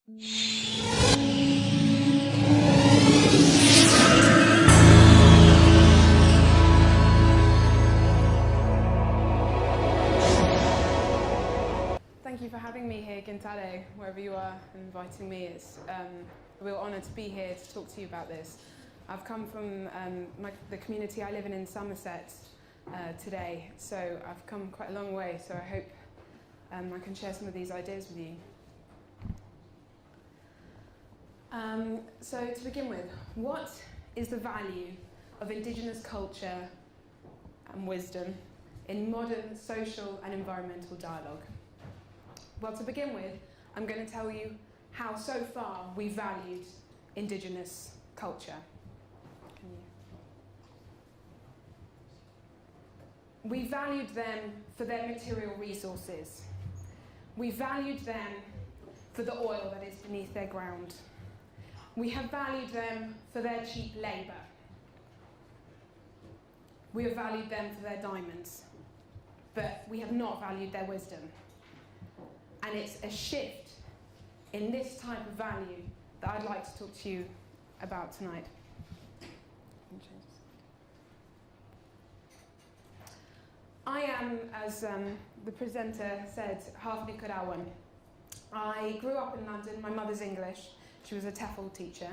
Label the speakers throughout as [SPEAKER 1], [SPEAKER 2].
[SPEAKER 1] Thank you for having me here, Gintale, wherever you are, and inviting me. It's a real honour to be here to talk to you about this. I've come from the community I live in Somerset today, so I've come quite a long way, so I hope I can share some of these ideas with you. So to begin with, what is the value of Indigenous culture and wisdom in modern social and environmental dialogue? Well, to begin with, I'm going to tell you how so far we valued Indigenous culture. We valued them for their material resources. We valued them for the oil that is beneath their ground. We have valued them for their cheap labour. We have valued them for their diamonds, but we have not valued their wisdom. And it's a shift in this type of value that I'd like to talk to you about tonight. I am, as the presenter said, half Nicaraguan. I grew up in London. My mother's English. She was a TEFL teacher.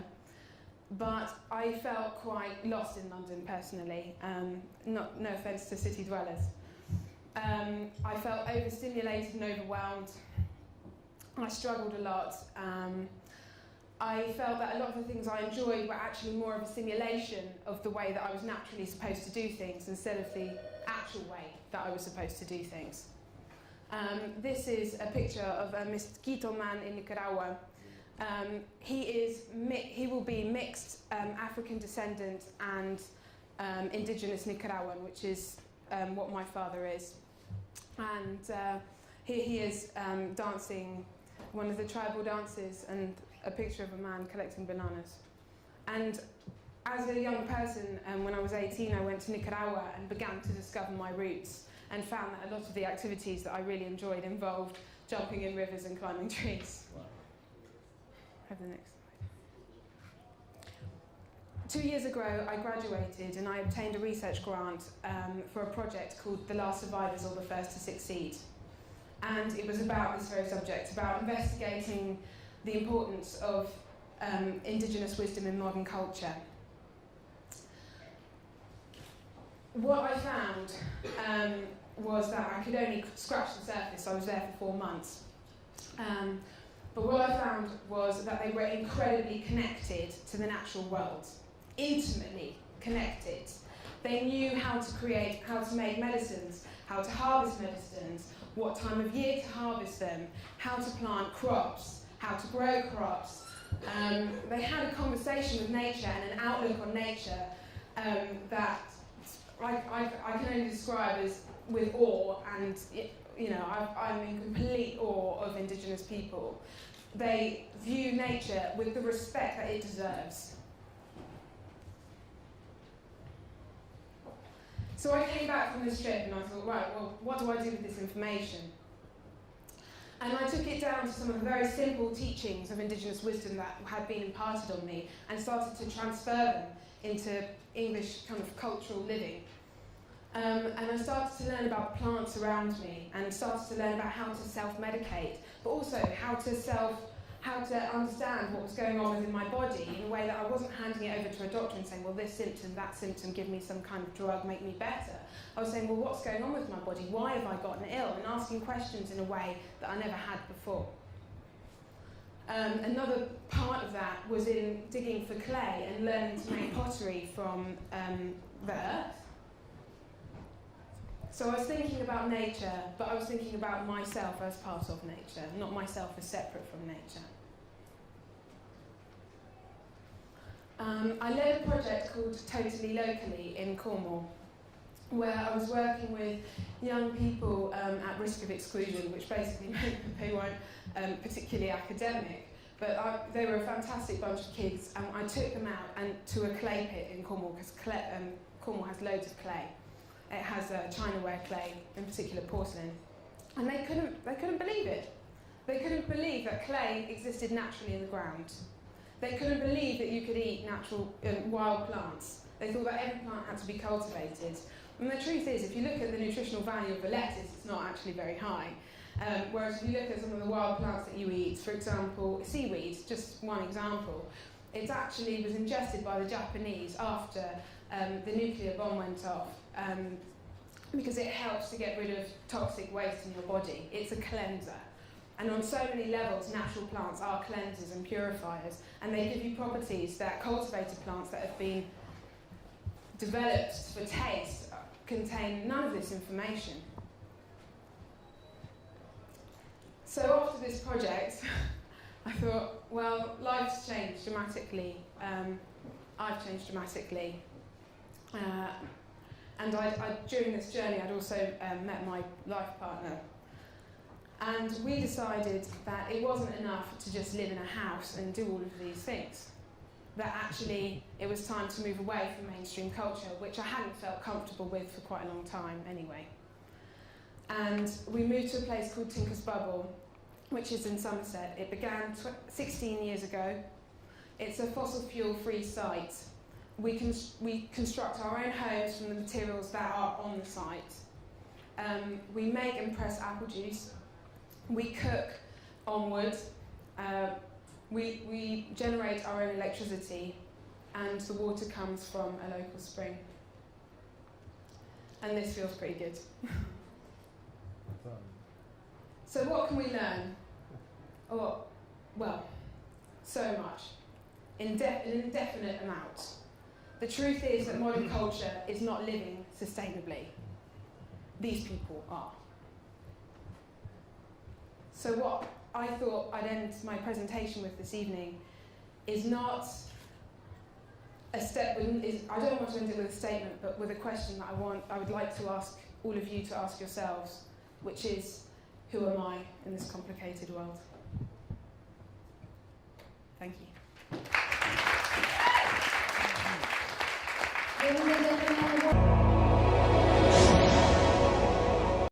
[SPEAKER 1] But I felt quite lost in London personally. No offence to city dwellers. I felt overstimulated and overwhelmed. I struggled a lot. I felt that a lot of the things I enjoyed were actually more of a simulation of the way that I was naturally supposed to do things instead of the actual way that I was supposed to do things. This is a picture of a mestizo man in Nicaragua. He will be mixed African descendant and indigenous Nicaraguan, which is what my father is. And here he is dancing one of the tribal dances, and a picture of a man collecting bananas. And as a young person, when I was 18, I went to Nicaragua and began to discover my roots, and found that a lot of the activities that I really enjoyed involved jumping in rivers and climbing trees. Wow. Have the next slide. 2 years ago, I graduated and I obtained a research grant for a project called The Last Survivors, or The First to Succeed. And it was about this very subject, about investigating the importance of Indigenous wisdom in modern culture. What I found was that I could only scratch the surface. I was there for 4 months. But what I found was that they were incredibly connected to the natural world, intimately connected. They knew how to make medicines, how to harvest medicines, what time of year to harvest them, how to plant crops, how to grow crops. They had a conversation with nature and an outlook on nature that I can only describe as with awe, and I'm in complete awe of Indigenous people. They view nature with the respect that it deserves. So I came back from this trip and I thought, right, well, what do I do with this information? And I took it down to some of the very simple teachings of Indigenous wisdom that had been imparted on me and started to transfer them into English kind of cultural living. And I started to learn about plants around me and started to learn about how to self-medicate, but also how to understand what was going on within my body in a way that I wasn't handing it over to a doctor and saying, well, this symptom, that symptom, give me some kind of drug, make me better. I was saying, well, what's going on with my body? Why have I gotten ill? And asking questions in a way that I never had before. Another part of that was in digging for clay and learning to make pottery from the earth. So I was thinking about nature, but I was thinking about myself as part of nature, not myself as separate from nature. I led a project called Totally Locally in Cornwall, where I was working with young people at risk of exclusion, which basically meant that they weren't particularly academic, but they were a fantastic bunch of kids, and I took them out to a clay pit in Cornwall, because Cornwall has loads of clay. It has Chinaware clay, in particular porcelain, and they couldn't believe it. They couldn't believe that clay existed naturally in the ground. They couldn't believe that you could eat natural wild plants. They thought that every plant had to be cultivated. And the truth is, if you look at the nutritional value of a lettuce, it's not actually very high. Whereas if you look at some of the wild plants that you eat, for example, seaweed, just one example, it actually was ingested by the Japanese after the nuclear bomb went off, because it helps to get rid of toxic waste in your body. It's a cleanser. And on so many levels, natural plants are cleansers and purifiers, and they give you properties that cultivated plants that have been developed for taste contain none of this information. So after this project, I thought, well, life's changed dramatically. I've changed dramatically. And during this journey, I'd also met my life partner. And we decided that it wasn't enough to just live in a house and do all of these things. That actually it was time to move away from mainstream culture, which I hadn't felt comfortable with for quite a long time anyway. And we moved to a place called Tinker's Bubble, which is in Somerset. It began 16 years ago. It's a fossil fuel free site. We construct our own homes from the materials that are on the site. We make and press apple juice. We cook on wood. We generate our own electricity, and the water comes from a local spring. And this feels pretty good. So what can we learn? Oh, well, so much. An indefinite amount. The truth is that modern culture is not living sustainably. These people are. So what I thought I'd end my presentation with this evening is not a step. I don't want to end it with a statement, but with a question that I would like to ask all of you to ask yourselves, which is, who am I in this complicated world? Thank you.